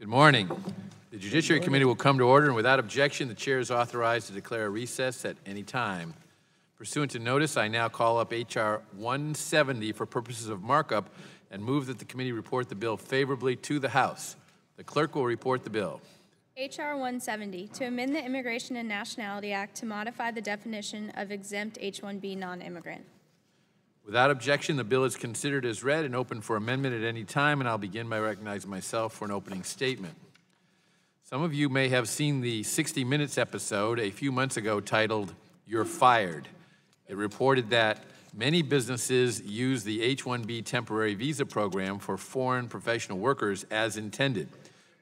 Good morning. The Judiciary Committee will come to order, and without objection, the chair is authorized to declare a recess at any time. Pursuant to notice, I now call up H.R. 170 for purposes of markup and move that the committee report the bill favorably to the House. The clerk will report the bill. H.R. 170, to amend the Immigration and Nationality Act to modify the definition of exempt H-1B non-immigrant. Without objection, the bill is considered as read and open for amendment at any time, and I'll begin by recognizing myself for an opening statement. Some of you may have seen the 60 Minutes episode a few months ago titled, "You're Fired." It reported that many businesses use the H-1B temporary visa program for foreign professional workers as intended.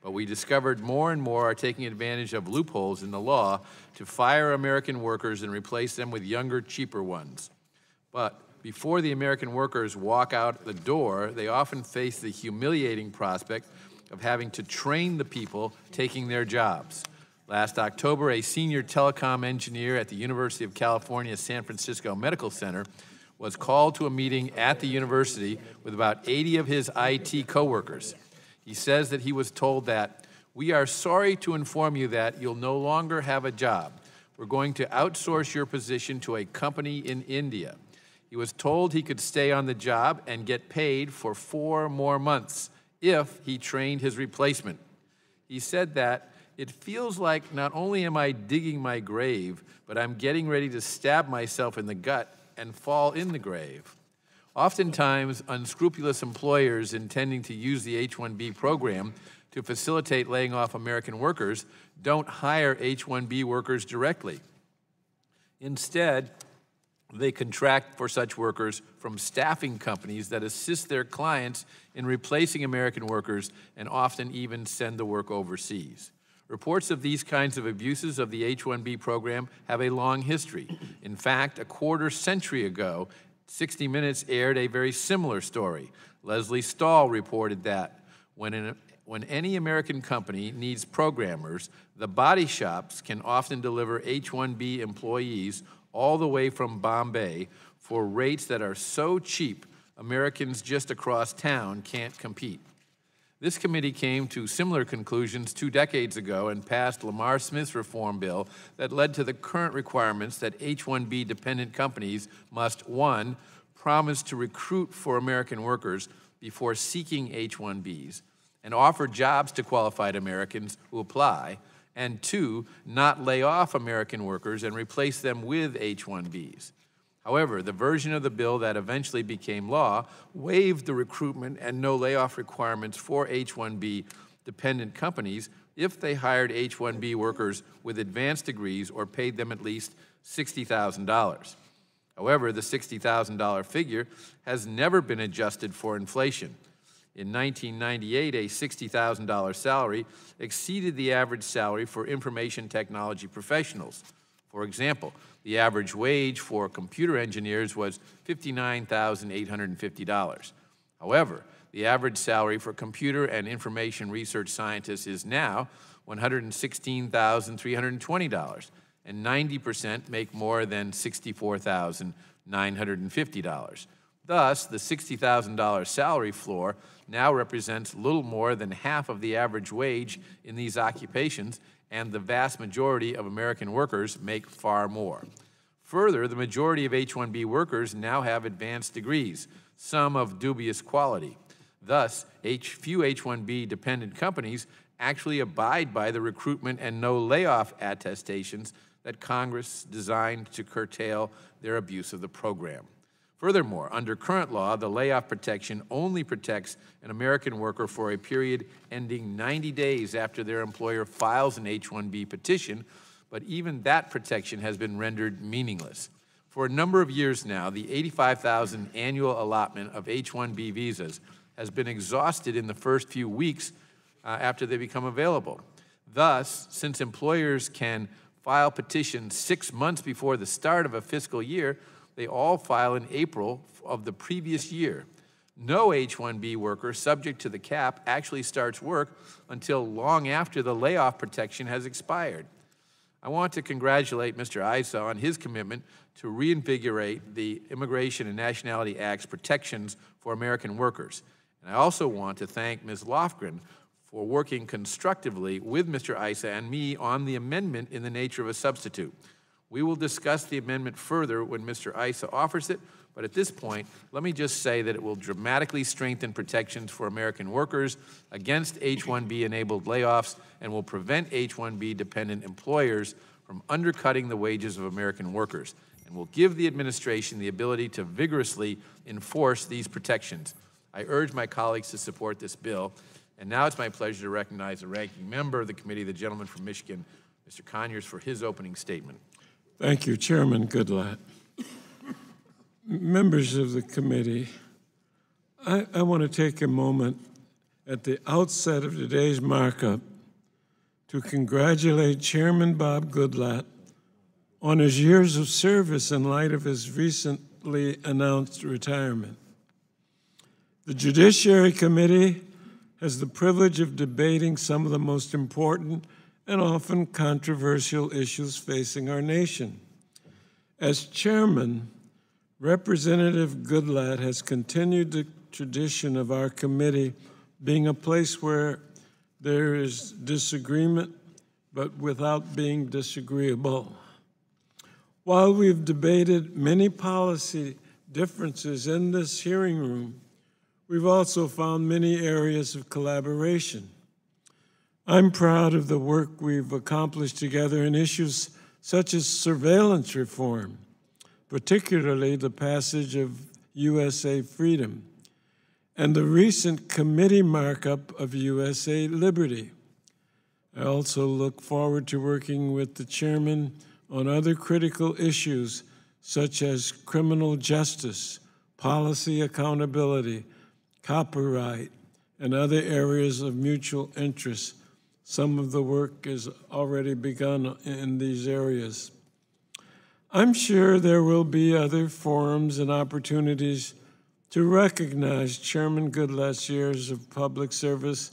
But we discovered more and more are taking advantage of loopholes in the law to fire American workers and replace them with younger, cheaper ones. But before the American workers walk out the door, they often face the humiliating prospect of having to train the people taking their jobs. Last October, a senior telecom engineer at the University of California, San Francisco Medical Center was called to a meeting at the university with about 80 of his IT coworkers. He says that he was told that, "We are sorry to inform you that you'll no longer have a job. We're going to outsource your position to a company in India." He was told he could stay on the job and get paid for 4 more months if he trained his replacement. He said that, "It feels like not only am I digging my grave, but I'm getting ready to stab myself in the gut and fall in the grave." Oftentimes, unscrupulous employers intending to use the H-1B program to facilitate laying off American workers don't hire H-1B workers directly. Instead, they contract for such workers from staffing companies that assist their clients in replacing American workers and often even send the work overseas. Reports of these kinds of abuses of the H-1B program have a long history. In fact, a quarter century ago, 60 Minutes aired a very similar story. Leslie Stahl reported that when any American company needs programmers, the body shops can often deliver H-1B employees all the way from Bombay for rates that are so cheap, Americans just across town can't compete. This committee came to similar conclusions 2 decades ago and passed Lamar Smith's reform bill that led to the current requirements that H-1B dependent companies must, 1, promise to recruit for American workers before seeking H-1Bs and offer jobs to qualified Americans who apply, and 2, not lay off American workers and replace them with H-1Bs. However, the version of the bill that eventually became law waived the recruitment and no layoff requirements for H-1B dependent companies if they hired H-1B workers with advanced degrees or paid them at least $60,000. However, the $60,000 figure has never been adjusted for inflation. In 1998, a $60,000 salary exceeded the average salary for information technology professionals. For example, the average wage for computer engineers was $59,850. However, the average salary for computer and information research scientists is now $116,320, and 90% make more than $64,950. Thus, the $60,000 salary floor now represents little more than half of the average wage in these occupations, and the vast majority of American workers make far more. Further, the majority of H-1B workers now have advanced degrees, some of dubious quality. Thus, few H-1B dependent companies actually abide by the recruitment and no layoff attestations that Congress designed to curtail their abuse of the program. Furthermore, under current law, the layoff protection only protects an American worker for a period ending 90 days after their employer files an H-1B petition, but even that protection has been rendered meaningless. For a number of years now, the 85,000 annual allotment of H-1B visas has been exhausted in the first few weeks after they become available. Thus, since employers can file petitions 6 months before the start of a fiscal year, they all file in April of the previous year. No H-1B worker subject to the cap actually starts work until long after the layoff protection has expired. I want to congratulate Mr. Issa on his commitment to reinvigorate the Immigration and Nationality Act's protections for American workers. And I also want to thank Ms. Lofgren for working constructively with Mr. Issa and me on the amendment in the nature of a substitute. We will discuss the amendment further when Mr. Issa offers it, but at this point, let me just say that it will dramatically strengthen protections for American workers against H-1B-enabled layoffs and will prevent H-1B-dependent employers from undercutting the wages of American workers, and will give the administration the ability to vigorously enforce these protections. I urge my colleagues to support this bill. And now it's my pleasure to recognize the ranking member of the committee, the gentleman from Michigan, Mr. Conyers, for his opening statement. Thank you, Chairman Goodlatte. Members of the committee, I want to take a moment at the outset of today's markup to congratulate Chairman Bob Goodlatte on his years of service in light of his recently announced retirement. The Judiciary Committee has the privilege of debating some of the most important and often controversial issues facing our nation. As chairman, Representative Goodlatte has continued the tradition of our committee being a place where there is disagreement, but without being disagreeable. While we've debated many policy differences in this hearing room, we've also found many areas of collaboration. I'm proud of the work we've accomplished together in issues such as surveillance reform, particularly the passage of USA Freedom, and the recent committee markup of USA Liberty. I also look forward to working with the chairman on other critical issues such as criminal justice, policy accountability, copyright, and other areas of mutual interest. Some of the work has already begun in these areas. I'm sure there will be other forums and opportunities to recognize Chairman Goodlatte's years of public service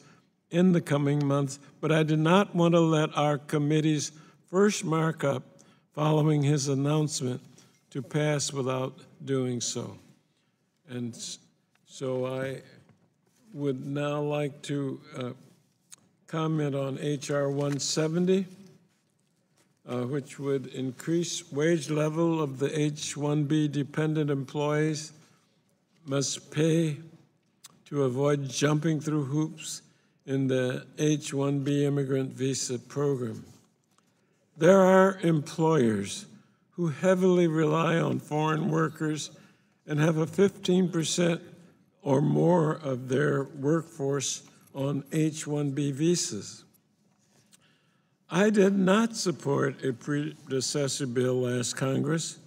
in the coming months, but I did not want to let our committee's first markup following his announcement to pass without doing so. And so I would now like to comment on H.R. 170, which would increase wage level of the H-1B dependent employees must pay to avoid jumping through hoops in the H-1B immigrant visa program. There are employers who heavily rely on foreign workers and have a 15% or more of their workforce on H-1B visas. I did not support a predecessor bill last Congress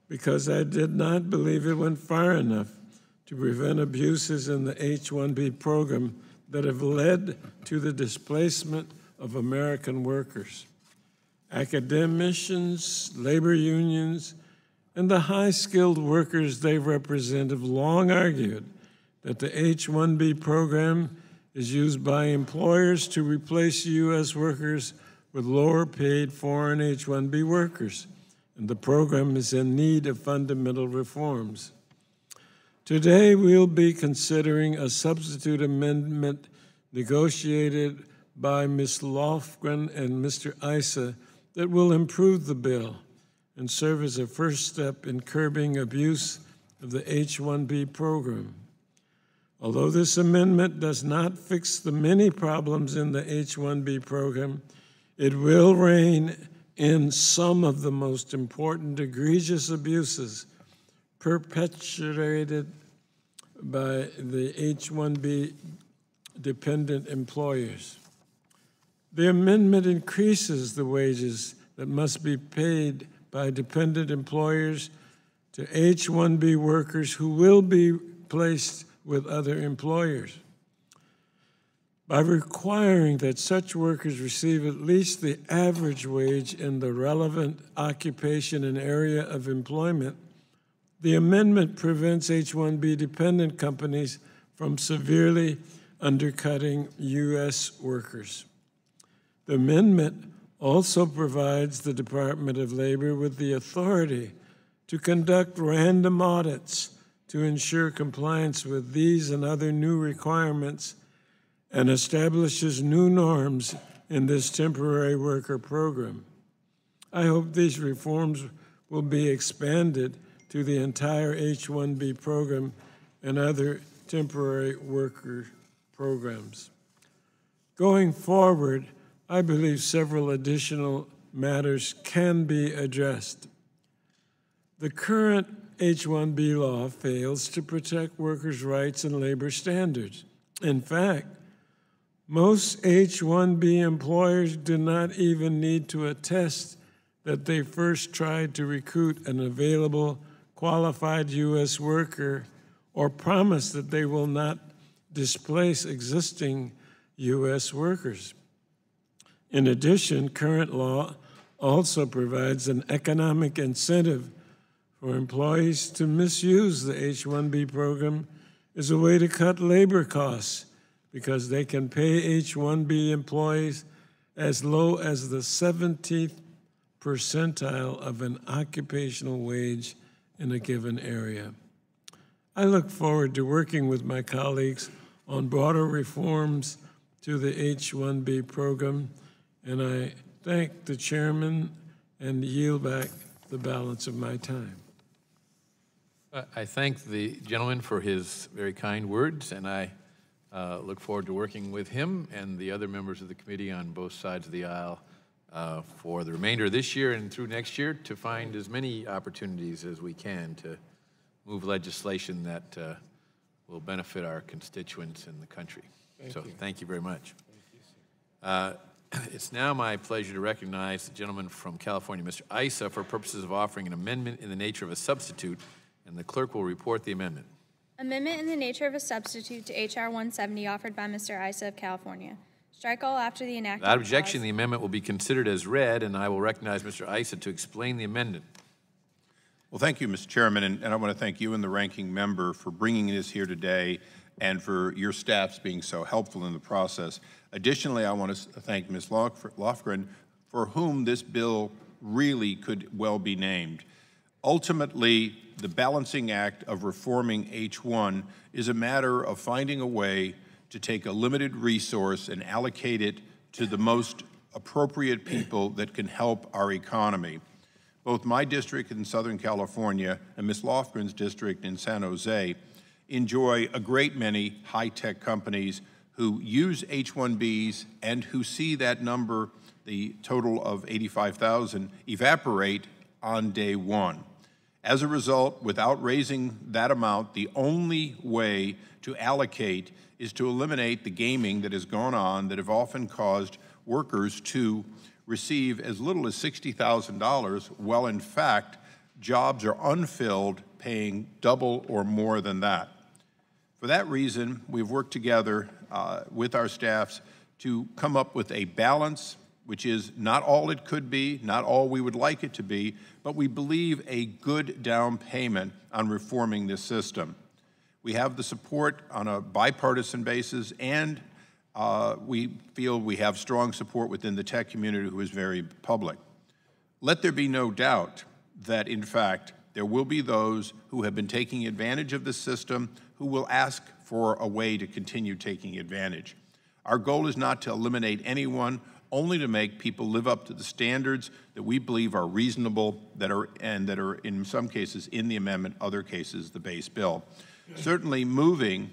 because I did not believe it went far enough to prevent abuses in the H-1B program that have led to the displacement of American workers. Academicians, labor unions, and the high-skilled workers they represent have long argued that the H-1B program is used by employers to replace U.S. workers with lower-paid foreign H-1B workers, and the program is in need of fundamental reforms. Today, we'll be considering a substitute amendment negotiated by Ms. Lofgren and Mr. Issa that will improve the bill and serve as a first step in curbing abuse of the H-1B program. Although this amendment does not fix the many problems in the H-1B program, it will rein in some of the most important egregious abuses perpetrated by the H-1B dependent employers. The amendment increases the wages that must be paid by dependent employers to H-1B workers who will be placed with other employers. By requiring that such workers receive at least the average wage in the relevant occupation and area of employment, the amendment prevents H-1B dependent companies from severely undercutting U.S. workers. The amendment also provides the Department of Labor with the authority to conduct random audits to ensure compliance with these and other new requirements and establishes new norms in this temporary worker program. I hope these reforms will be expanded to the entire H-1B program and other temporary worker programs. Going forward, I believe several additional matters can be addressed. The current H-1B law fails to protect workers' rights and labor standards. In fact, most H-1B employers do not even need to attest that they first tried to recruit an available, qualified U.S. worker or promise that they will not displace existing U.S. workers. In addition, current law also provides an economic incentive for employees to misuse the H-1B program as a way to cut labor costs because they can pay H-1B employees as low as the 17th percentile of an occupational wage in a given area. I look forward to working with my colleagues on broader reforms to the H-1B program, and I thank the chairman and yield back the balance of my time. I thank the gentleman for his very kind words, and I look forward to working with him and the other members of the committee on both sides of the aisle for the remainder of this year and through next year to find as many opportunities as we can to move legislation that will benefit our constituents and the country. Thank you very much. It's now my pleasure to recognize the gentleman from California, Mr. Issa, for purposes of offering an amendment in the nature of a substitute, and the clerk will report the amendment. Amendment in the nature of a substitute to H.R. 170 offered by Mr. Issa of California. Strike all after the enactment. Without objection, the amendment will be considered as read, and I will recognize Mr. Issa to explain the amendment. Well, thank you, Mr. Chairman, and I want to thank you and the ranking member for bringing this here today and for your staffs being so helpful in the process. Additionally, I want to thank Ms. Lofgren, for whom this bill really could well be named. Ultimately, the balancing act of reforming H-1 is a matter of finding a way to take a limited resource and allocate it to the most appropriate people that can help our economy. Both my district in Southern California and Ms. Lofgren's district in San Jose enjoy a great many high-tech companies who use H-1Bs and who see that number, the total of 85,000, evaporate on day one. As a result, without raising that amount, the only way to allocate is to eliminate the gaming that has gone on that have often caused workers to receive as little as $60,000, while in fact, jobs are unfilled, paying double or more than that. For that reason, we've worked together with our staffs to come up with a balance, which is not all it could be, not all we would like it to be, but we believe a good down payment on reforming this system. We have the support on a bipartisan basis, and we feel we have strong support within the tech community who is very public. Let there be no doubt that, in fact, there will be those who have been taking advantage of the system who will ask for a way to continue taking advantage. Our goal is not to eliminate anyone, only to make people live up to the standards that we believe are reasonable, that are in some cases in the amendment, other cases the base bill. Certainly moving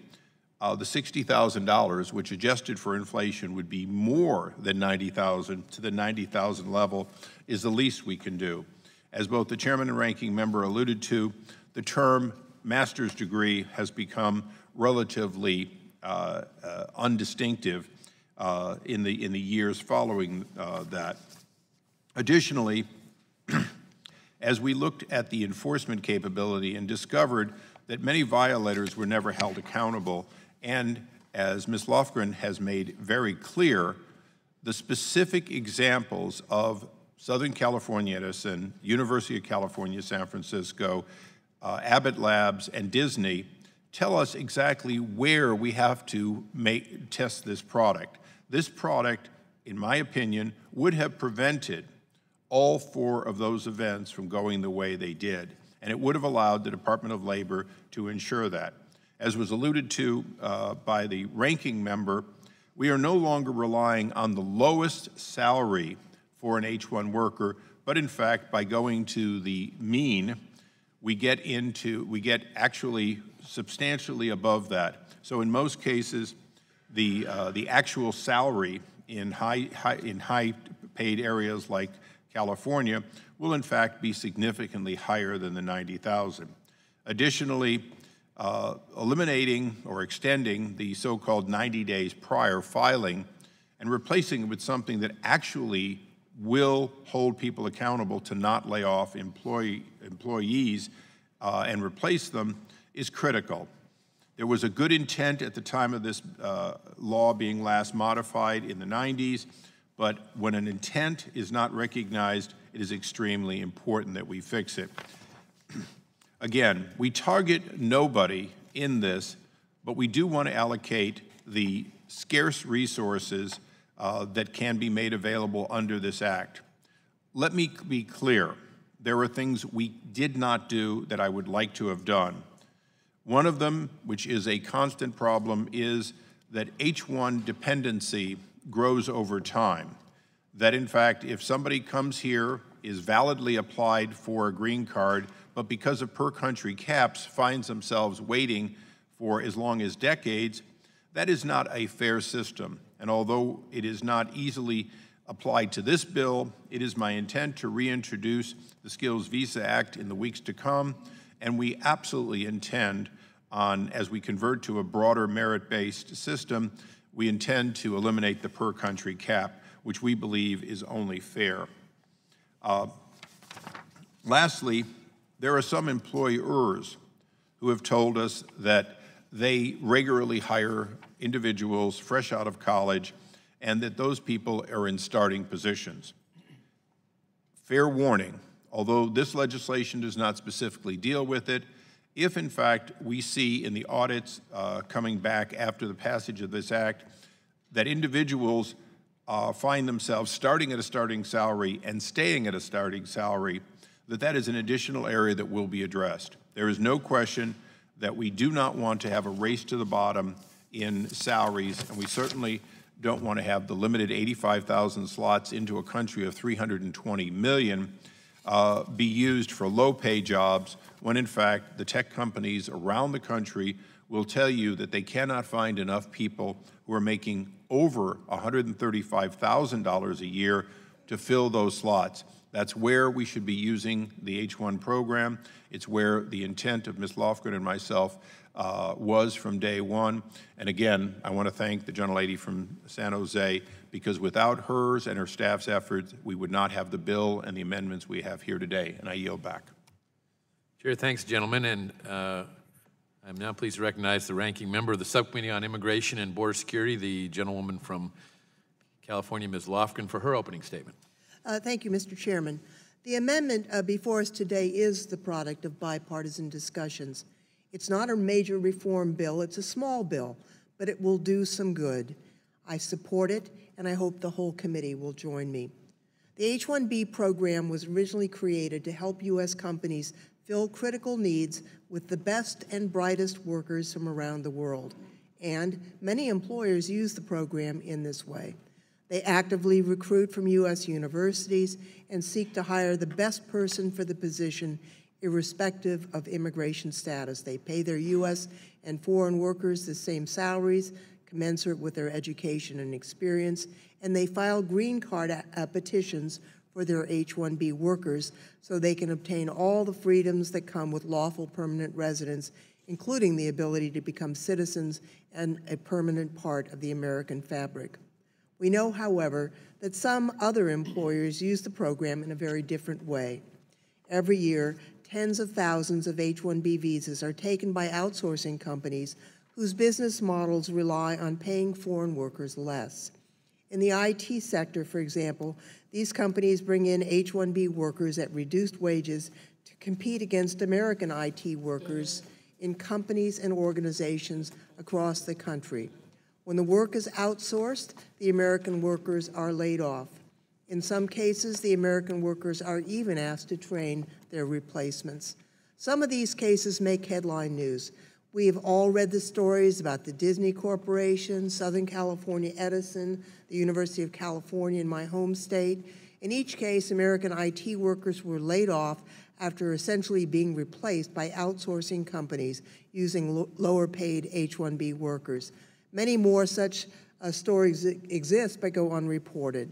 the $60,000, which adjusted for inflation would be more than $90,000 to the $90,000 level, is the least we can do. As both the chairman and ranking member alluded to, the term master's degree has become relatively undistinctive in the years following that. Additionally, as we looked at the enforcement capability and discovered that many violators were never held accountable, and as Ms. Lofgren has made very clear, the specific examples of Southern California Edison, University of California, San Francisco, Abbott Labs, and Disney tell us exactly where we have to test this product. This product, in my opinion, would have prevented all 4 of those events from going the way they did, and it would have allowed the Department of Labor to ensure that. As was alluded to by the ranking member, we are no longer relying on the lowest salary for an H-1 worker, but in fact, by going to the mean, we get actually substantially above that. So in most cases, the actual salary in high paid areas like California will in fact be significantly higher than the $90,000. Additionally, eliminating or extending the so-called 90 days prior filing and replacing it with something that actually will hold people accountable to not lay off employees and replace them is critical. There was a good intent at the time of this law being last modified in the 90s, but when an intent is not recognized, it is extremely important that we fix it. Again, we target nobody in this, but we do want to allocate the scarce resources that can be made available under this act. Let me be clear. There are things we did not do that I would like to have done. One of them, which is a constant problem, is that H-1 dependency grows over time. That in fact, if somebody comes here, is validly applied for a green card, but because of per-country caps, finds themselves waiting for as long as decades, that is not a fair system. And although it is not easily applied to this bill, it is my intent to reintroduce the Skills Visa Act in the weeks to come, and we absolutely intend on, as we convert to a broader merit-based system, we intend to eliminate the per-country cap, which we believe is only fair. Lastly, there are some employers who have told us that they regularly hire individuals fresh out of college and that those people are in starting positions. Fair warning, although this legislation does not specifically deal with it, if in fact we see in the audits coming back after the passage of this act that individuals find themselves starting at a starting salary and staying at a starting salary, that is an additional area that will be addressed. There is no question that we do not want to have a race to the bottom in salaries, and we certainly don't want to have the limited 85,000 slots into a country of 320 million be used for low-pay jobs when, in fact, the tech companies around the country will tell you that they cannot find enough people who are making over $135,000 a year to fill those slots. That's where we should be using the H-1 program. It's where the intent of Ms. Lofgren and myself was from day one. And again, I want to thank the gentlelady from San Jose, because without hers and her staff's efforts, we would not have the bill and the amendments we have here today. And I yield back. Chair, thanks, gentlemen. And I'm now pleased to recognize the ranking member of the Subcommittee on Immigration and Border Security, the gentlewoman from California, Ms. Lofgren, for her opening statement. Thank you, Mr. Chairman. The amendment before us today is the product of bipartisan discussions. It's not a major reform bill, it's a small bill, but it will do some good. I support it, and I hope the whole committee will join me. The H-1B program was originally created to help U.S. companies fill critical needs with the best and brightest workers from around the world, and many employers use the program in this way. They actively recruit from U.S. universities and seek to hire the best person for the position, irrespective of immigration status. They pay their U.S. and foreign workers the same salaries, commensurate with their education and experience, and they file green card petitions for their H-1B workers so they can obtain all the freedoms that come with lawful permanent residence, including the ability to become citizens and a permanent part of the American fabric. We know, however, that some other employers use the program in a very different way. Every year, tens of thousands of H-1B visas are taken by outsourcing companies whose business models rely on paying foreign workers less. In the IT sector, for example, these companies bring in H-1B workers at reduced wages to compete against American IT workers in companies and organizations across the country. When the work is outsourced, the American workers are laid off. In some cases, the American workers are even asked to train their replacements. Some of these cases make headline news. We have all read the stories about the Disney Corporation, Southern California Edison, the University of California in my home state. In each case, American IT workers were laid off after essentially being replaced by outsourcing companies using lower-paid H-1B workers. Many more such stories exist but go unreported.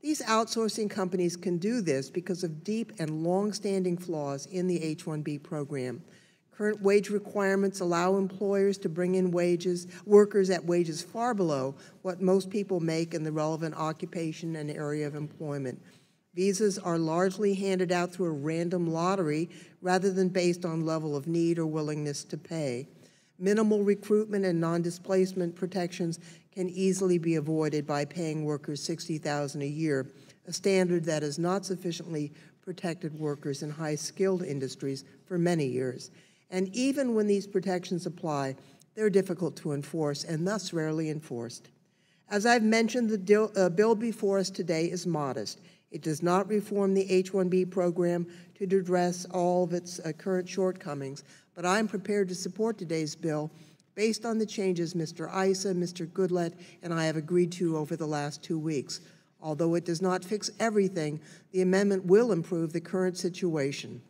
These outsourcing companies can do this because of deep and long-standing flaws in the H-1B program. Current wage requirements allow employers to bring in workers at wages far below what most people make in the relevant occupation and area of employment. Visas are largely handed out through a random lottery rather than based on level of need or willingness to pay. Minimal recruitment and non-displacement protections can easily be avoided by paying workers $60,000 a year, a standard that has not sufficiently protected workers in high-skilled industries for many years. And even when these protections apply, they're difficult to enforce and thus rarely enforced. As I've mentioned, the bill before us today is modest. It does not reform the H-1B program to address all of its current shortcomings, but I'm prepared to support today's bill based on the changes Mr. Issa, Mr. Goodlatte, and I have agreed to over the last 2 weeks. Although it does not fix everything, the amendment will improve the current situation.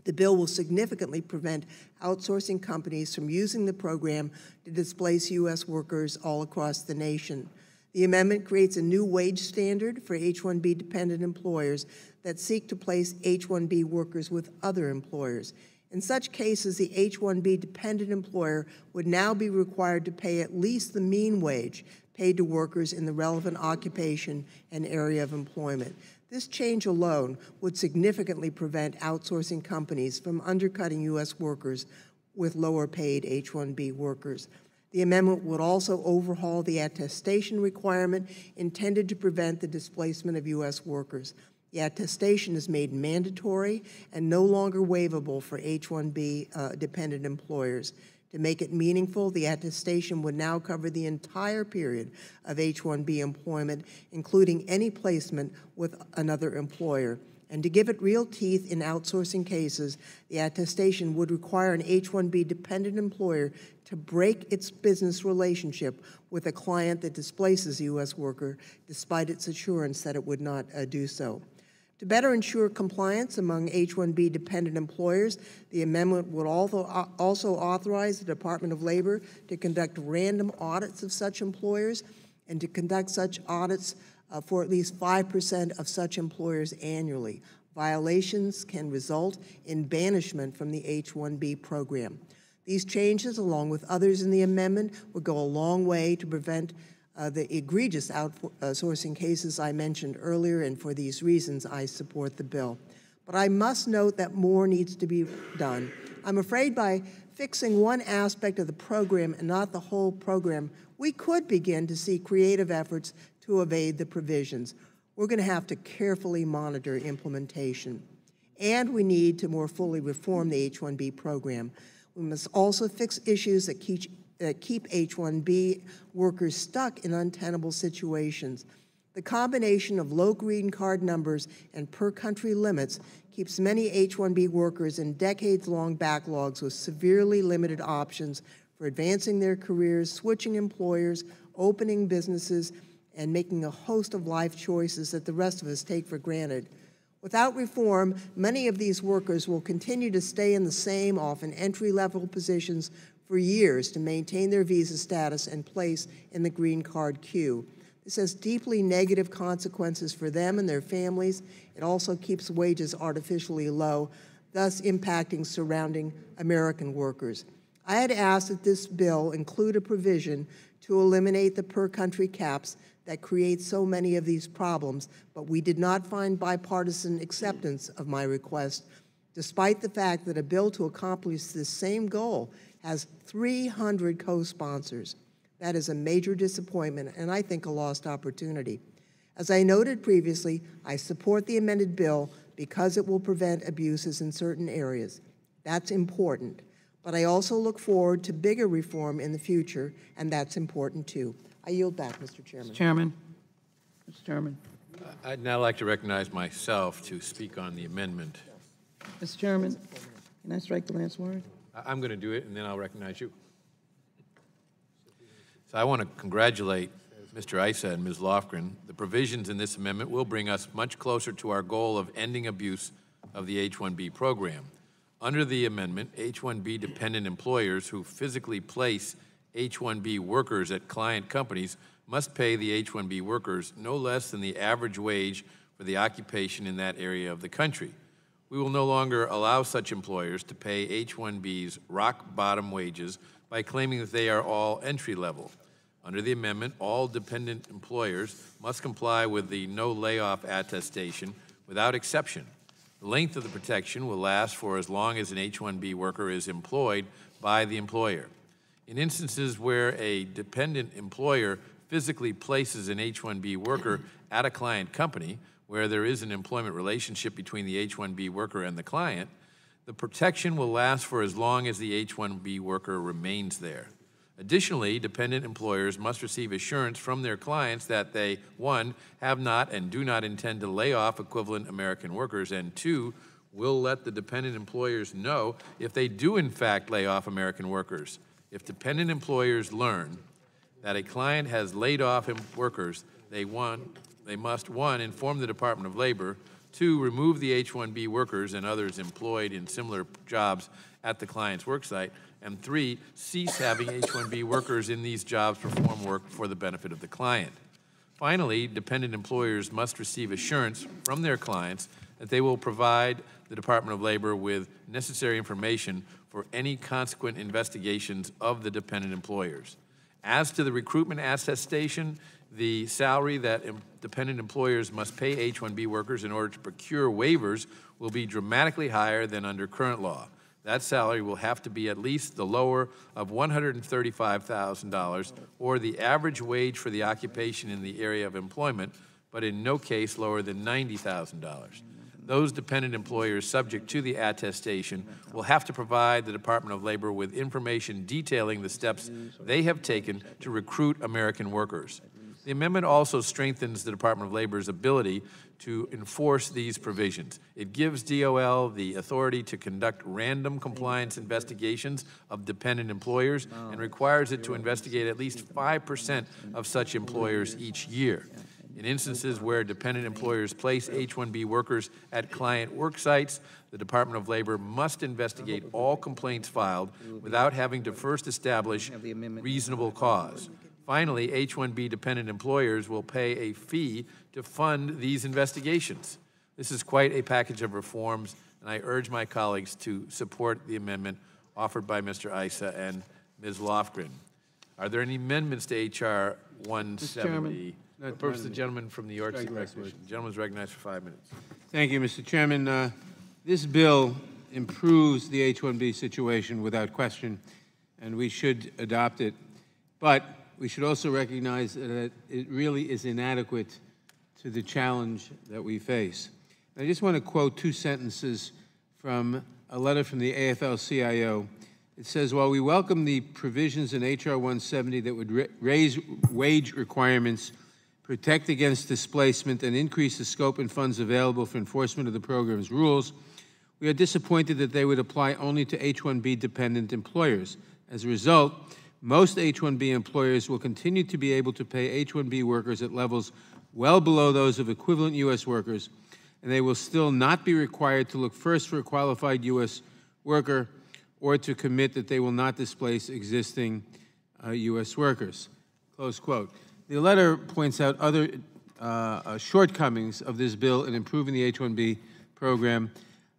The bill will significantly prevent outsourcing companies from using the program to displace U.S. workers all across the nation. The amendment creates a new wage standard for H-1B dependent employers that seek to place H-1B workers with other employers. In such cases, the H-1B dependent employer would now be required to pay at least the mean wage paid to workers in the relevant occupation and area of employment. This change alone would significantly prevent outsourcing companies from undercutting U.S. workers with lower-paid H-1B workers. The amendment would also overhaul the attestation requirement intended to prevent the displacement of U.S. workers. The attestation is made mandatory and no longer waivable for H-1B dependent employers. To make it meaningful, the attestation would now cover the entire period of H-1B employment, including any placement with another employer. And to give it real teeth in outsourcing cases, the attestation would require an H-1B dependent employer to break its business relationship with a client that displaces a U.S. worker, despite its assurance that it would not do so. To better ensure compliance among H-1B dependent employers, the amendment would also authorize the Department of Labor to conduct random audits of such employers and to conduct such audits for at least 5% of such employers annually. Violations can result in banishment from the H-1B program. These changes, along with others in the amendment, would go a long way to prevent the egregious outsourcing cases I mentioned earlier, and for these reasons, I support the bill. But I must note that more needs to be done. I'm afraid by fixing one aspect of the program and not the whole program, we could begin to see creative efforts to evade the provisions. We're going to have to carefully monitor implementation. And we need to more fully reform the H-1B program. We must also fix issues that keep H-1B workers stuck in untenable situations. The combination of low green card numbers and per-country limits keeps many H-1B workers in decades-long backlogs with severely limited options for advancing their careers, switching employers, opening businesses, and making a host of life choices that the rest of us take for granted. Without reform, many of these workers will continue to stay in the same, often entry-level positions for years to maintain their visa status and place in the green card queue. This has deeply negative consequences for them and their families. It also keeps wages artificially low, thus impacting surrounding American workers. I had asked that this bill include a provision to eliminate the per-country caps that create so many of these problems, but we did not find bipartisan acceptance of my request, despite the fact that a bill to accomplish this same goal has 300 co-sponsors. That is a major disappointment and I think a lost opportunity. As I noted previously, I support the amended bill because it will prevent abuses in certain areas. That's important. But I also look forward to bigger reform in the future, and that's important too. I yield back, Mr. Chairman. Mr. Chairman. I'd now like to recognize myself to speak on the amendment. Mr. Chairman, can I strike the last word? I'm going to do it, and then I'll recognize you. So I want to congratulate Mr. Issa and Ms. Lofgren. The provisions in this amendment will bring us much closer to our goal of ending abuse of the H-1B program. Under the amendment, H-1B dependent employers who physically place H-1B workers at client companies must pay the H-1B workers no less than the average wage for the occupation in that area of the country. We will no longer allow such employers to pay H-1B's rock-bottom wages by claiming that they are all entry-level. Under the amendment, all dependent employers must comply with the no layoff attestation without exception. The length of the protection will last for as long as an H-1B worker is employed by the employer. In instances where a dependent employer physically places an H-1B worker at a client company where there is an employment relationship between the H-1B worker and the client, the protection will last for as long as the H-1B worker remains there. Additionally, dependent employers must receive assurance from their clients that they, 1, have not and do not intend to lay off equivalent American workers, and 2, will let the dependent employers know if they do in fact lay off American workers. If dependent employers learn that a client has laid off workers, they must, 1, inform the Department of Labor, 2, remove the H-1B workers and others employed in similar jobs at the client's worksite, and 3, cease having H-1B workers in these jobs perform work for the benefit of the client. Finally, dependent employers must receive assurance from their clients that they will provide the Department of Labor with necessary information for any consequent investigations of the dependent employers. As to the recruitment attestation, the salary that dependent employers must pay H-1B workers in order to procure waivers will be dramatically higher than under current law. That salary will have to be at least the lower of $135,000 or the average wage for the occupation in the area of employment, but in no case lower than $90,000. Those dependent employers subject to the attestation will have to provide the Department of Labor with information detailing the steps they have taken to recruit American workers. The amendment also strengthens the Department of Labor's ability to enforce these provisions. It gives DOL the authority to conduct random compliance investigations of dependent employers and requires it to investigate at least 5% of such employers each year. In instances where dependent employers place H-1B workers at client work sites, the Department of Labor must investigate all complaints filed without having to first establish reasonable cause. Finally, H-1B dependent employers will pay a fee to fund these investigations. This is quite a package of reforms, and I urge my colleagues to support the amendment offered by Mr. Issa and Ms. Lofgren. Are there any amendments to H.R. 170? First, the gentleman from New York. The gentleman is recognized for 5 minutes. Thank you, Mr. Chairman. This bill improves the H-1B situation without question, and we should adopt it. But we should also recognize that it really is inadequate to the challenge that we face. I just want to quote 2 sentences from a letter from the AFL-CIO. It says, while we welcome the provisions in H.R. 170 that would raise wage requirements, protect against displacement, and increase the scope and funds available for enforcement of the program's rules, we are disappointed that they would apply only to H-1B dependent employers. As a result, most H-1B employers will continue to be able to pay H-1B workers at levels well below those of equivalent U.S. workers, and they will still not be required to look first for a qualified U.S. worker or to commit that they will not displace existing U.S. workers. Close quote. The letter points out other shortcomings of this bill in improving the H-1B program.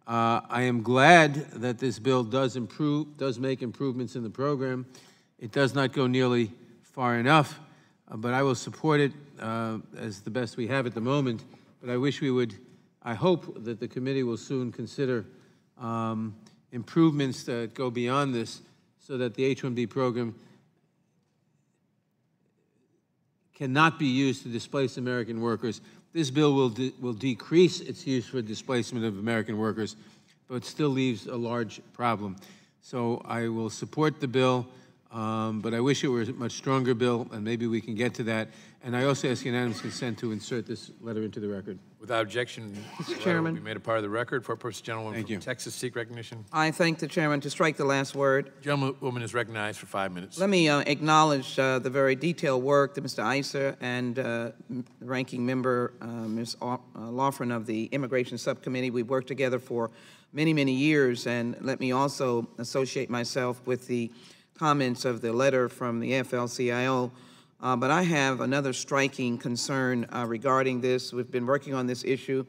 I am glad that this bill does make improvements in the program. It does not go nearly far enough, but I will support it as the best we have at the moment. But I wish we would, I hope that the committee will soon consider improvements that go beyond this so that the H-1B program cannot be used to displace American workers. This bill will decrease its use for displacement of American workers, but it still leaves a large problem. So I will support the bill. but I wish it were a much stronger bill, and maybe we can get to that. And I also ask unanimous consent to insert this letter into the record. Without objection, the letter Chairman. will be made a part of the record. For a person, gentlewoman Thank from you. Texas seek recognition. I thank the chairman to strike the last word. Gentlewoman is recognized for 5 minutes. Let me acknowledge the very detailed work that Mr. Issa and the ranking member, Ms. Loughran of the Immigration Subcommittee. We've worked together for many, many years, and let me also associate myself with the comments of the letter from the AFL-CIO. But I have another striking concern regarding this. We've been working on this issue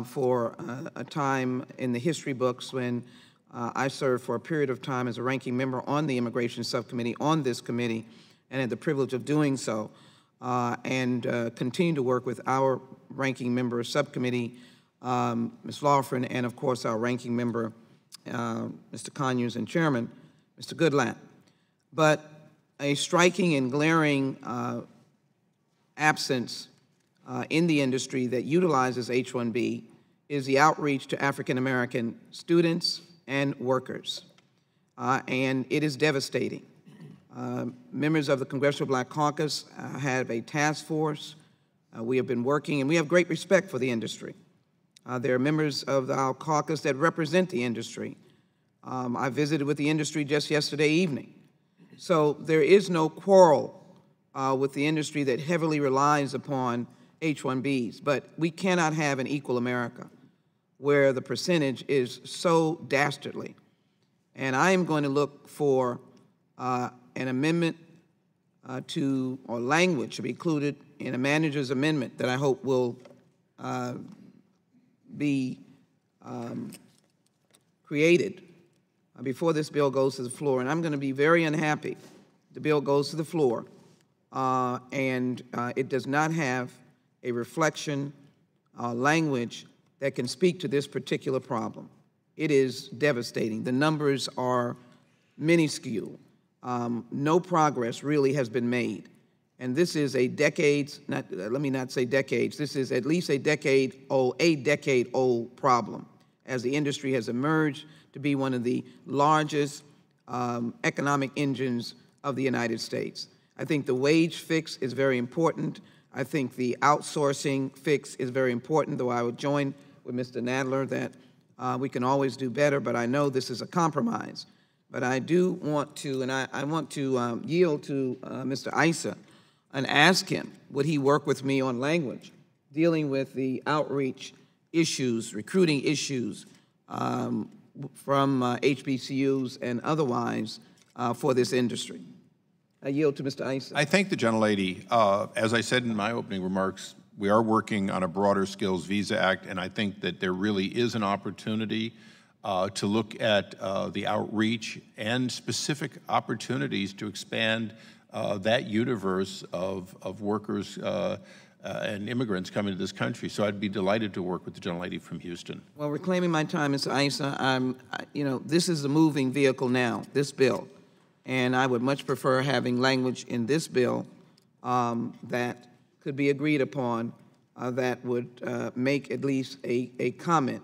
for a time in the history books when I served for a period of time as a ranking member on the Immigration Subcommittee on this committee and had the privilege of doing so, and continue to work with our ranking member subcommittee, Ms. Loughran, and of course our ranking member, Mr. Conyers, and chairman, Mr. Goodlatte. But a striking and glaring absence in the industry that utilizes H-1B is the outreach to African-American students and workers, and it is devastating. Members of the Congressional Black Caucus have a task force. We have been working, and we have great respect for the industry. There are members of our caucus that represent the industry. I visited with the industry just yesterday evening. So there is no quarrel with the industry that heavily relies upon H-1Bs, but we cannot have an equal America where the percentage is so dastardly. And I am going to look for an amendment or language to be included in a manager's amendment that I hope will be created before this bill goes to the floor. And I'm going to be very unhappy if the bill goes to the floor and it does not have a reflection language that can speak to this particular problem. It is devastating. The numbers are minuscule. No progress really has been made. And this is a decades, let me not say decades, this is at least a decade-old problem as the industry has emerged to be one of the largest economic engines of the United States. I think the wage fix is very important. I think the outsourcing fix is very important, though I would join with Mr. Nadler that we can always do better, but I know this is a compromise. But I do want to, and I want to yield to Mr. Issa and ask him, would he work with me on language dealing with the outreach issues, recruiting issues from HBCUs and otherwise for this industry? I yield to Mr. Issa. I thank the gentlelady. As I said in my opening remarks, we are working on a broader Skills Visa Act, and I think that there really is an opportunity to look at the outreach and specific opportunities to expand that universe of workers and immigrants coming to this country. So I'd be delighted to work with the gentlelady from Houston. Well, reclaiming my time, Mr. Issa, this is a moving vehicle now, this bill. And I would much prefer having language in this bill that could be agreed upon that would make at least a comment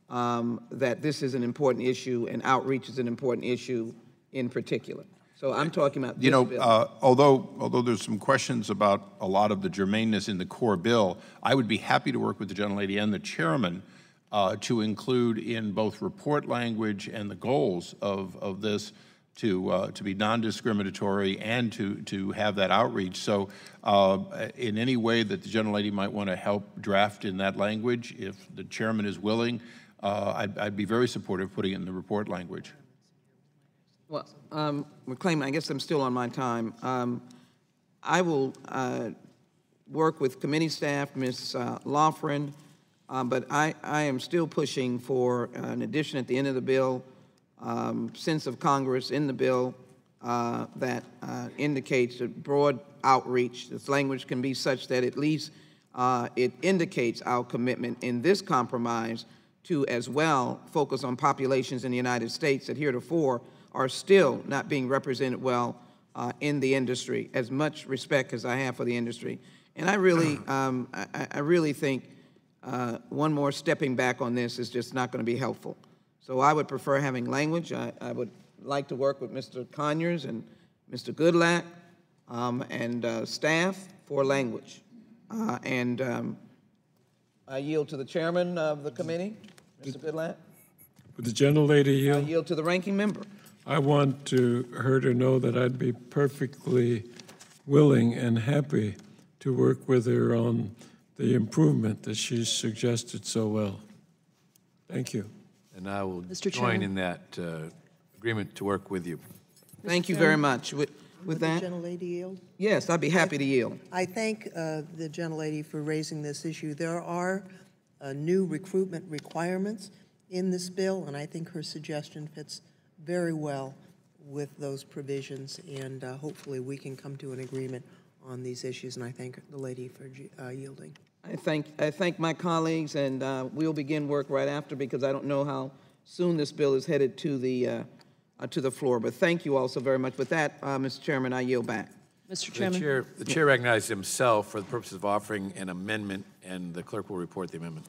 that this is an important issue and outreach is an important issue in particular. So I'm talking about this bill. Although there's some questions about a lot of the germaneness in the core bill, I would be happy to work with the gentlelady and the chairman to include in both report language and the goals of this to be non-discriminatory and to have that outreach. So in any way that the gentlelady might want to help draft in that language, if the chairman is willing, I'd be very supportive of putting it in the report language. Well, reclaiming, I guess I'm still on my time. I will work with committee staff, Ms. Loughran, but I am still pushing for an addition at the end of the bill, sense of Congress in the bill that indicates a broad outreach. This language can be such that at least it indicates our commitment in this compromise to as well focus on populations in the United States that heretofore are still not being represented well in the industry, as much respect as I have for the industry. And I really think one more stepping back on this is just not going to be helpful. So I would prefer having language. I would like to work with Mr. Conyers and Mr. Goodlatte and staff for language. I yield to the chairman of the committee, Mr. Goodlatte. Would the gentlelady I yield? yield to the ranking member. I want her to know that I'd be perfectly willing and happy to work with her on the improvement that she's suggested so well. Thank you. And I will Mr. join Chairman. in that agreement to work with you. Thank you very much. With that, The gentlelady yield? yes, I'd be happy to yield. I thank the gentlelady for raising this issue. There are new recruitment requirements in this bill, and I think her suggestion fits very well with those provisions, and hopefully we can come to an agreement on these issues, and I thank the lady for yielding. I thank my colleagues, and we'll begin work right after because I don't know how soon this bill is headed to the floor. But thank you all so very much. With that, Mr. Chairman, I yield back. Mr. Chairman. The chair recognizes himself for the purpose of offering an amendment, and the clerk will report the amendment.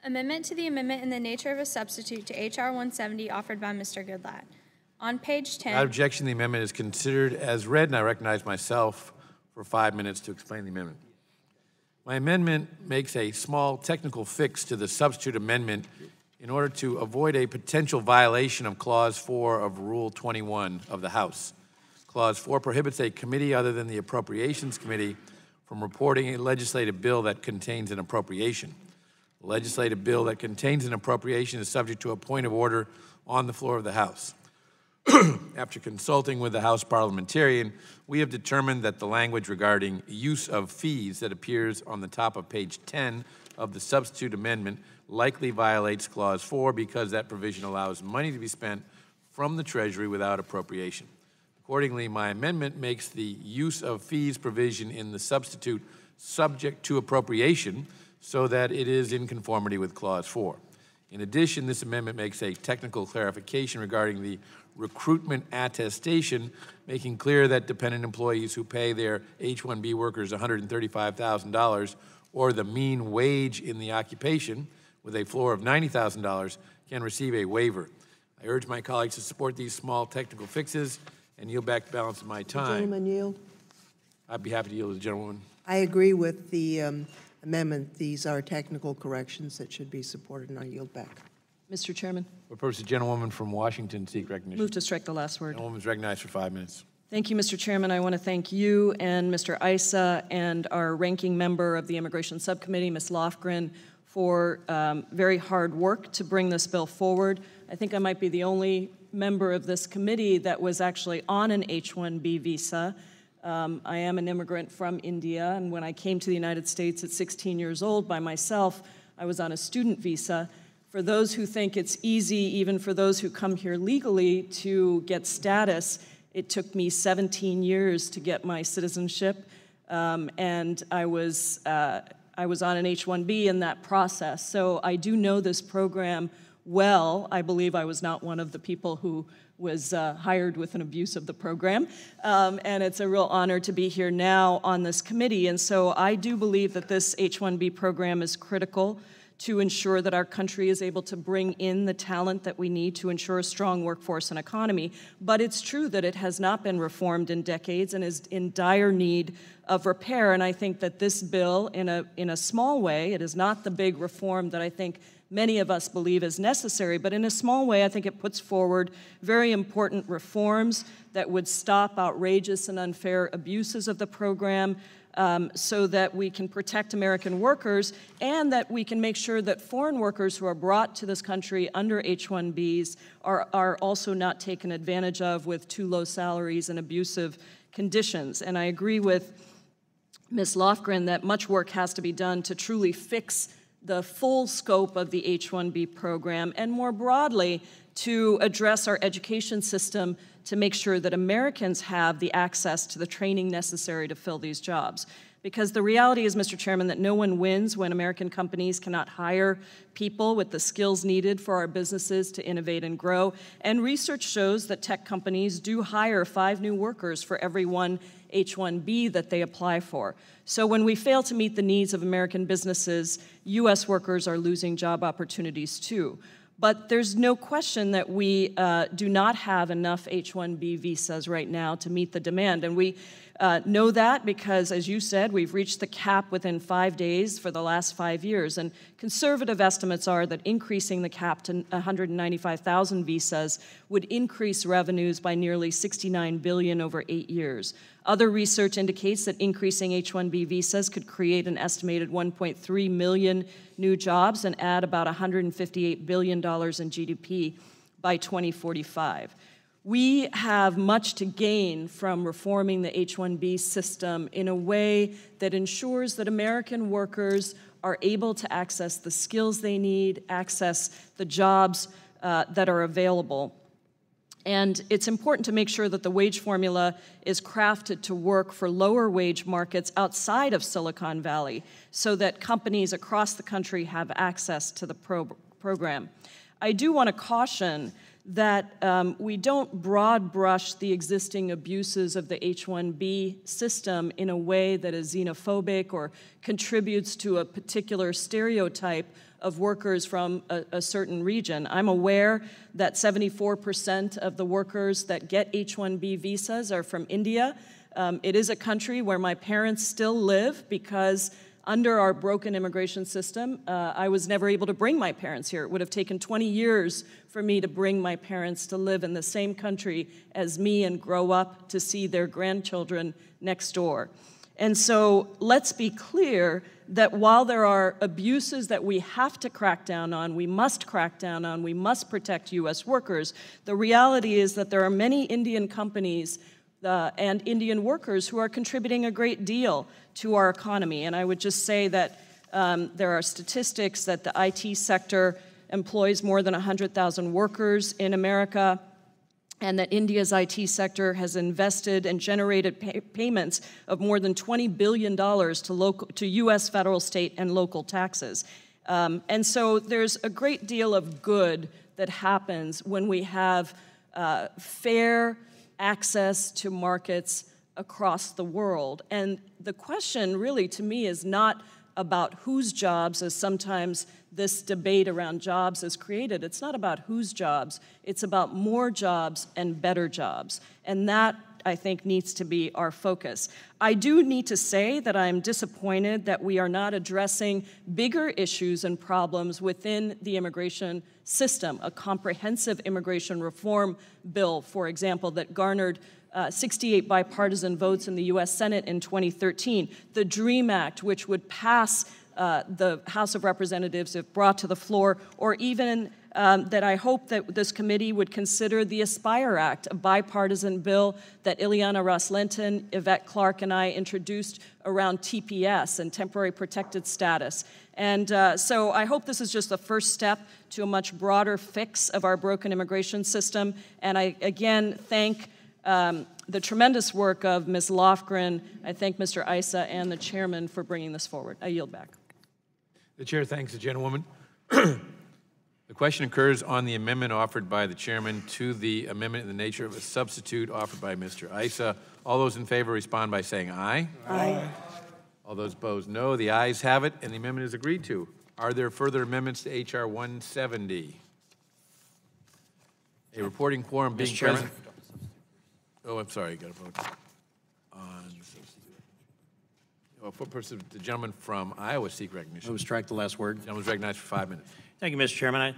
Amendment to the amendment in the nature of a substitute to H.R. 170 offered by Mr. Goodlatte. On page 10. Without objection, the amendment is considered as read, and I recognize myself for 5 minutes to explain the amendment. My amendment makes a small technical fix to the substitute amendment in order to avoid a potential violation of Clause 4 of Rule 21 of the House. Clause 4 prohibits a committee other than the Appropriations Committee from reporting a legislative bill that contains an appropriation. A legislative bill that contains an appropriation is subject to a point of order on the floor of the House. After consulting with the House parliamentarian, we have determined that the language regarding use of fees that appears on the top of page 10 of the substitute amendment likely violates Clause 4 because that provision allows money to be spent from the Treasury without appropriation. Accordingly, my amendment makes the use of fees provision in the substitute subject to appropriation so that it is in conformity with Clause 4. In addition, this amendment makes a technical clarification regarding the recruitment attestation, making clear that dependent employees who pay their H-1B workers $135,000 or the mean wage in the occupation with a floor of $90,000 can receive a waiver. I urge my colleagues to support these small technical fixes and yield back the balance of my time. Gentleman yield? I'd be happy to yield to the gentlewoman. I agree with the amendment. These are technical corrections that should be supported, and I yield back. Mr. Chairman. For purpose, the gentlewoman from Washington seek recognition. Move to strike the last word. The gentlewoman is recognized for 5 minutes. Thank you, Mr. Chairman. I want to thank you and Mr. Issa and our ranking member of the Immigration Subcommittee, Ms. Lofgren, for very hard work to bring this bill forward. I think I might be the only member of this committee that was actually on an H-1B visa. I am an immigrant from India, and when I came to the United States at 16 years old by myself, I was on a student visa. For those who think it's easy, even for those who come here legally, to get status, it took me 17 years to get my citizenship, and I was on an H-1B in that process. So I do know this program well. I believe I was not one of the people who was hired with an abuse of the program, and it's a real honor to be here now on this committee. And so I do believe that this H-1B program is critical to ensure that our country is able to bring in the talent that we need to ensure a strong workforce and economy. But it's true that it has not been reformed in decades and is in dire need of repair. And I think that this bill, in a small way, it is not the big reform that I think many of us believe is necessary, but in a small way, I think it puts forward very important reforms that would stop outrageous and unfair abuses of the program, so that we can protect American workers and that we can make sure that foreign workers who are brought to this country under H-1Bs are also not taken advantage of with too low salaries and abusive conditions. And I agree with Ms. Lofgren that much work has to be done to truly fix the full scope of the H-1B program and more broadly to address our education system to make sure that Americans have the access to the training necessary to fill these jobs. Because the reality is, Mr. Chairman, that no one wins when American companies cannot hire people with the skills needed for our businesses to innovate and grow. And research shows that tech companies do hire 5 new workers for every 1 H-1B that they apply for. So when we fail to meet the needs of American businesses, U.S. workers are losing job opportunities too. But there's no question that we do not have enough H-1B visas right now to meet the demand. And we know that because, as you said, we've reached the cap within 5 days for the last 5 years. And conservative estimates are that increasing the cap to 195,000 visas would increase revenues by nearly $69 billion over 8 years. Other research indicates that increasing H-1B visas could create an estimated 1.3 million new jobs and add about $158 billion in GDP by 2045. We have much to gain from reforming the H-1B system in a way that ensures that American workers are able to access the skills they need, access the jobs that are available. And it's important to make sure that the wage formula is crafted to work for lower wage markets outside of Silicon Valley so that companies across the country have access to the program. I do want to caution that we don't broad brush the existing abuses of the H-1B system in a way that is xenophobic or contributes to a particular stereotype of workers from a certain region. I'm aware that 74% of the workers that get H-1B visas are from India. It is a country where my parents still live because under our broken immigration system, I was never able to bring my parents here. It would have taken 20 years for me to bring my parents to live in the same country as me and grow up to see their grandchildren next door. And so let's be clear that while there are abuses that we have to crack down on, we must crack down on, we must protect U.S. workers, the reality is that there are many Indian companies and Indian workers who are contributing a great deal to our economy. And I would just say that there are statistics that the IT sector employs more than 100,000 workers in America, and that India's IT sector has invested and generated payments of more than $20 billion to U.S. federal, state, and local taxes. And so there's a great deal of good that happens when we have fair access to markets across the world. And the question really to me is not about whose jobs, as sometimes this debate around jobs is created. It's not about whose jobs, it's about more jobs and better jobs. And that, I think, needs to be our focus. I do need to say that I'm disappointed that we are not addressing bigger issues and problems within the immigration system. A comprehensive immigration reform bill, for example, that garnered 68 bipartisan votes in the U.S. Senate in 2013. The DREAM Act, which would pass the House of Representatives if brought to the floor, or even that I hope that this committee would consider the ASPIRE Act, a bipartisan bill that Ileana Ros-Lenton, Yvette Clarke, and I introduced around TPS and temporary protected status. And so I hope this is just the first step to a much broader fix of our broken immigration system. And I, again, thank the tremendous work of Ms. Lofgren. I thank Mr. Issa and the chairman for bringing this forward. I yield back. The chair thanks the gentlewoman. The question occurs on the amendment offered by the chairman to the amendment in the nature of a substitute offered by Mr. Issa. All those in favor respond by saying aye. Aye. All those opposed, no. The ayes have it, and the amendment is agreed to. Are there further amendments to H.R. 170? A reporting quorum being present. Oh, I'm sorry, got to vote on the substitute. Well, for purpose of the gentleman from Iowa seek recognition. Move to strike the last word. The gentleman is recognized for 5 minutes. Thank you, Mr. Chairman.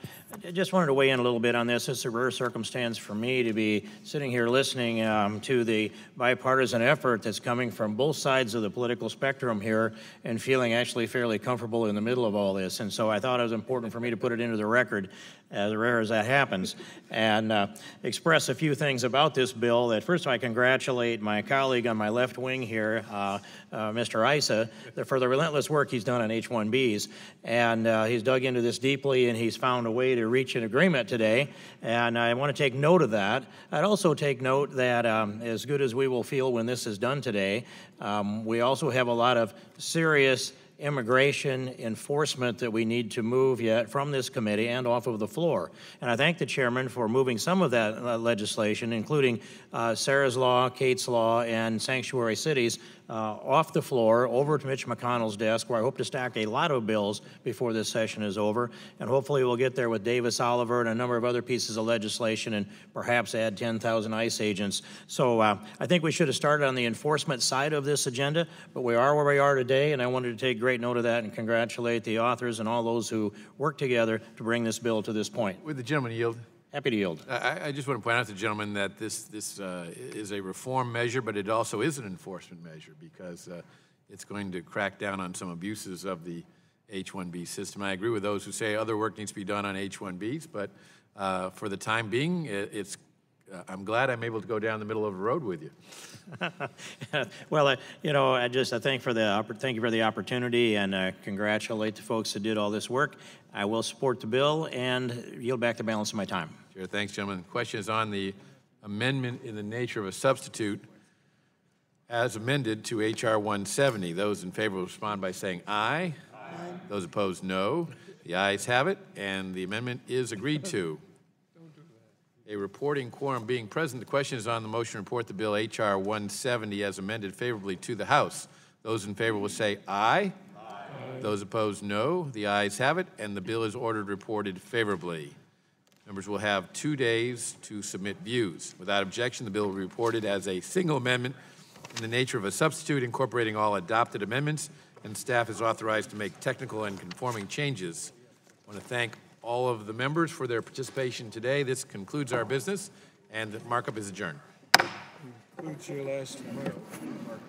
I just wanted to weigh in a little bit on this. It's a rare circumstance for me to be sitting here listening to the bipartisan effort that's coming from both sides of the political spectrum here and feeling actually fairly comfortable in the middle of all this. And so I thought it was important for me to put it into the record, as rare as that happens, and express a few things about this bill. That first, I congratulate my colleague on my left wing here, Mr. Issa, for the relentless work he's done on H-1Bs. And he's dug into this deeply, and he's found a way to reach an agreement today, and I want to take note of that. I'd also take note that as good as we will feel when this is done today, we also have a lot of serious immigration enforcement that we need to move yet from this committee and off of the floor. And I thank the chairman for moving some of that legislation, including Sarah's Law, Kate's Law, and sanctuary cities, off the floor over to Mitch McConnell's desk, where I hope to stack a lot of bills before this session is over. And hopefully we'll get there with Davis Oliver and a number of other pieces of legislation and perhaps add 10,000 ICE agents. So I think we should have started on the enforcement side of this agenda, but we are where we are today, and I wanted to take great note of that and congratulate the authors and all those who worked together to bring this bill to this point. Would the gentleman yield? Happy to yield. I just want to point out to the gentleman that this is a reform measure, but it also is an enforcement measure because it's going to crack down on some abuses of the H-1B system. I agree with those who say other work needs to be done on H-1Bs, but for the time being, I'm glad I'm able to go down the middle of the road with you. Well, you know, I thank you for the opportunity and congratulate the folks who did all this work. I will support the bill and yield back the balance of my time. Chair, thanks, gentlemen. The question is on the amendment in the nature of a substitute as amended to H.R. 170. Those in favor will respond by saying aye. Aye. Those opposed, no. The ayes have it, and the amendment is agreed to. A reporting quorum being present, the question is on the motion to report the bill H.R. 170 as amended favorably to the House. Those in favor will say aye. Aye. Those opposed, no. The ayes have it, and the bill is ordered reported favorably. Members will have 2 days to submit views. Without objection, the bill will be reported as a single amendment in the nature of a substitute incorporating all adopted amendments, and staff is authorized to make technical and conforming changes. I want to thank all of the members for their participation today. This concludes our business, and the markup is adjourned. Concludes your last markup.